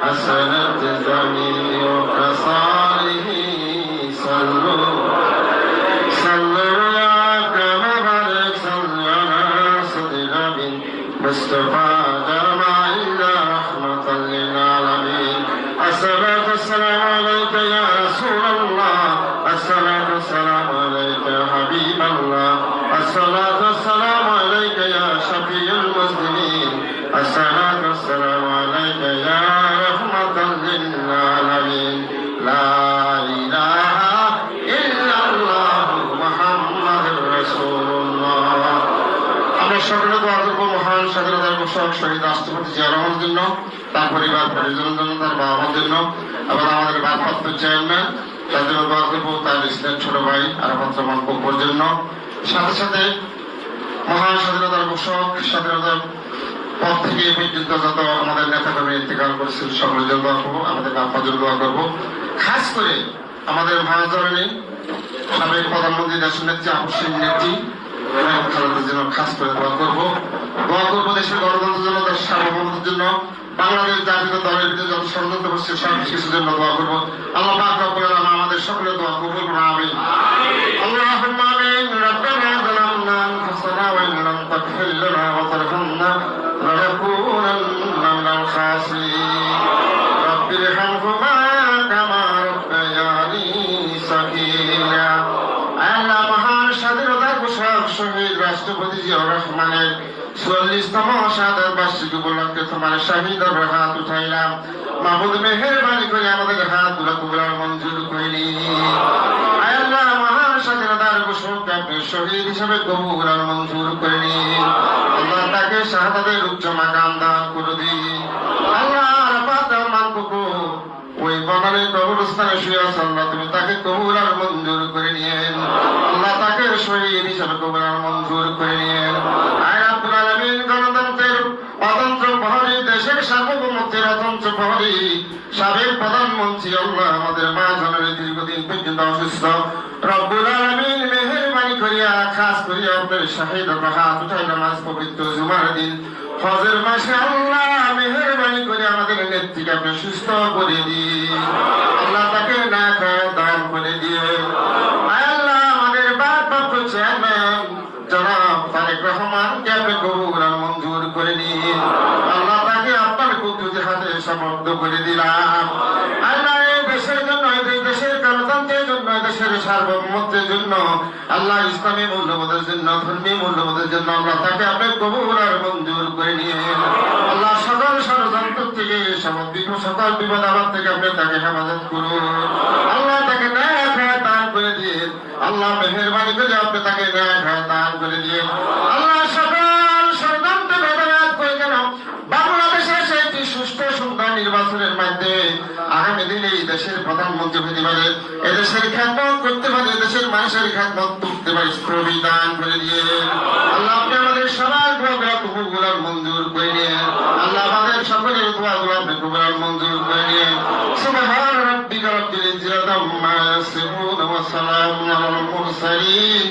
حسنت جميع خصاله صلوا يا كما بارك صلوا على سيدنا مصطفى جمع رحمة للعالمين الصلاة والسلام عليك يا رسول الله الصلاة والسلام عليك يا حبيب الله الصلاة والسلام عليك يا شفيع المسلمين الصلاة والسلام عليك يا رحمة للعالمين لا إله إلا الله محمد رسول الله আমরা সকলে দোয়া করব মহান স্বাধীনতার ঘোষক শহীদ রাষ্ট্রপতি জিয়া রহমানের জন্য, তার পরিবার পরিজনের জন্য, তার বাবা মার জন্য এবং আমাদের ভারপ্রাপ্ত চেয়ারম্যান তার জন্য দোয়া করবো, তার ইসলামের ছোট ভাই আরাফাত রহমান কপুর জন্য। সাথে সাথে মহান স্বাধীনতার ঘোষক স্বাধীনতার পর থেকে এই পর্যন্ত যত আমাদের নেতাকর্মী ইন্তেকাল করেছিল সকলের জন্য দোয়া করবো, আমাদের বাপ্পার জন্য দোয়া করবো। খাস করে আমাদের মহাজননী সাবেক প্রধানমন্ত্রী দেশের নেত্রী আপসীন নেত্রী খালেদার জন্য খাস করে দোয়া করবো। দেশের গণতন্ত্রের জন্য, দেশের সার্বভৌমত্বের জন্য, বাংলাদেশ জাতীয় দলের বিরুদ্ধে যত ষড়যন্ত্র করছে সব কিছুর জন্য দোয়া করবো। আল্লাহ পাক রব্বুল আলামিন আমাদের সকলের দোয়া কবুল করুন, আমিন। আল্লাহুম্মা আমিন। রব্বানা যালামনা আনফুসানা ওয়া ইন লাম তাগফির লানা ওয়া তারহামনা লানাকুনান্না মিনাল খাসিরিন। রাব্বিরহামহুমা কামা রাব্বায়ানি সাগীরা। আল্লাহ মহান স্বাধীনতার ঘোষক শহীদ রাষ্ট্রপতি জিয়াউর রহমানের ৪৪তম শাহাদাত বার্ষিকী উপলক্ষে তোমার শাহিদের হাত উঠাইলাম। মাহমুদ মেহেরবানি করে আমাদের হাতগুলো কবুল মঞ্জুর করে নিন। আল্লাহ মহান স্বাধীনতার ঘোষককে আপনি শহীদ হিসেবে কবুল মঞ্জুর করে নিন। আল্লাহ তাকে শাহাদাতের উচ্চ মাকাম দান করে দিন। আল্লাহ আরাফাত রহমান কপুর ওই বনারে কবরস্থানে শুয়ে আছে, আল্লাহ তুমি তাকে কবুল আর মঞ্জুর করে নিয়েন। আল্লাহ তাকে শহীদ হিসেবে কবুল আর মঞ্জুর করে নিয়েন। আয় রব্বুল আলামিন, গণতন্ত্রের অতন্ত্র প্রহরী, দেশের সার্বভৌমত্বের অতন্ত্র প্রহরী সাবেক প্রধানমন্ত্রী আল্লাহ আমাদের মা জননী দীর্ঘদিন পর্যন্ত অসুস্থ, রব্বুল আলামিন মেহেরবানি করিয়া খাস করিয়া আপনার শাহিদ হাত উঠাইলাম আজ পবিত্র জুমার দিন হজের মাসে। আল্লাহ মেহেরবানি করে আমাদের নেত্রীকে আপনি সুস্থ করে দিন। আল্লাহ তাকে না খায় দান করে দিয়ে। আল্লাহ আমাদের ভারপ্রাপ্ত চেয়ারম্যান জনাব তারেক রহমানকে আপনি কবুল আর মঞ্জুর করে নিন। আল্লাহ তাকে আপনার কুদরতি হাতে সমর্থ করে দিলাম। আল্লাহ এই দেশের জন্য, এই দেশের গণতন্ত্রের জন্য, দেশের সার্বভৌমত্বের জন্য, আল্লাহ ইসলামী মূল্যবোধের জন্য, ধর্মীয় মূল্যবোধের জন্য আল্লাহ তাকে আপনি কবুল আর মঞ্জুর করে নিন। আল্লাহ সকল ষড়যন্ত্র থেকে, সকল বিপদ আপদ থেকে আপনি তাকে হেফাজত করুন। আল্লাহ তাকে ন্যায় খায় দান করে দিন। আল্লাহ মেহেরবানি করে আপনি তাকে ন্যায় খায় দান করে দিন। আল্লাহ সকল ষড়যন্ত্র ভেদাভেদ করে কেন বাংলাদেশের সেই সুষ্ঠু সুন্দর নির্বাচনের মাধ্যমে আগামী দিনে এই দেশের প্রধানমন্ত্রী হতে পারে, এদেশের খ্যাতমত করতে পারে, দেশের মানুষের খ্যাতমত করতে পারে, প্রবিধান করে দিয়ে। আল্লাহ আপনি আমাদের সবার দোয়া কবুল আর মঞ্জুর করে নিন। আল্লাহ আমাদের সকলের দোয়াগুলো আপনি কবুল আর মঞ্জুর করে নিন। সুবহান রাব্বিকা রাব্বিল ইজ্জাতি আম্মা ইয়াসিফুন ওয়া সালামুন আলাল মুরসালিন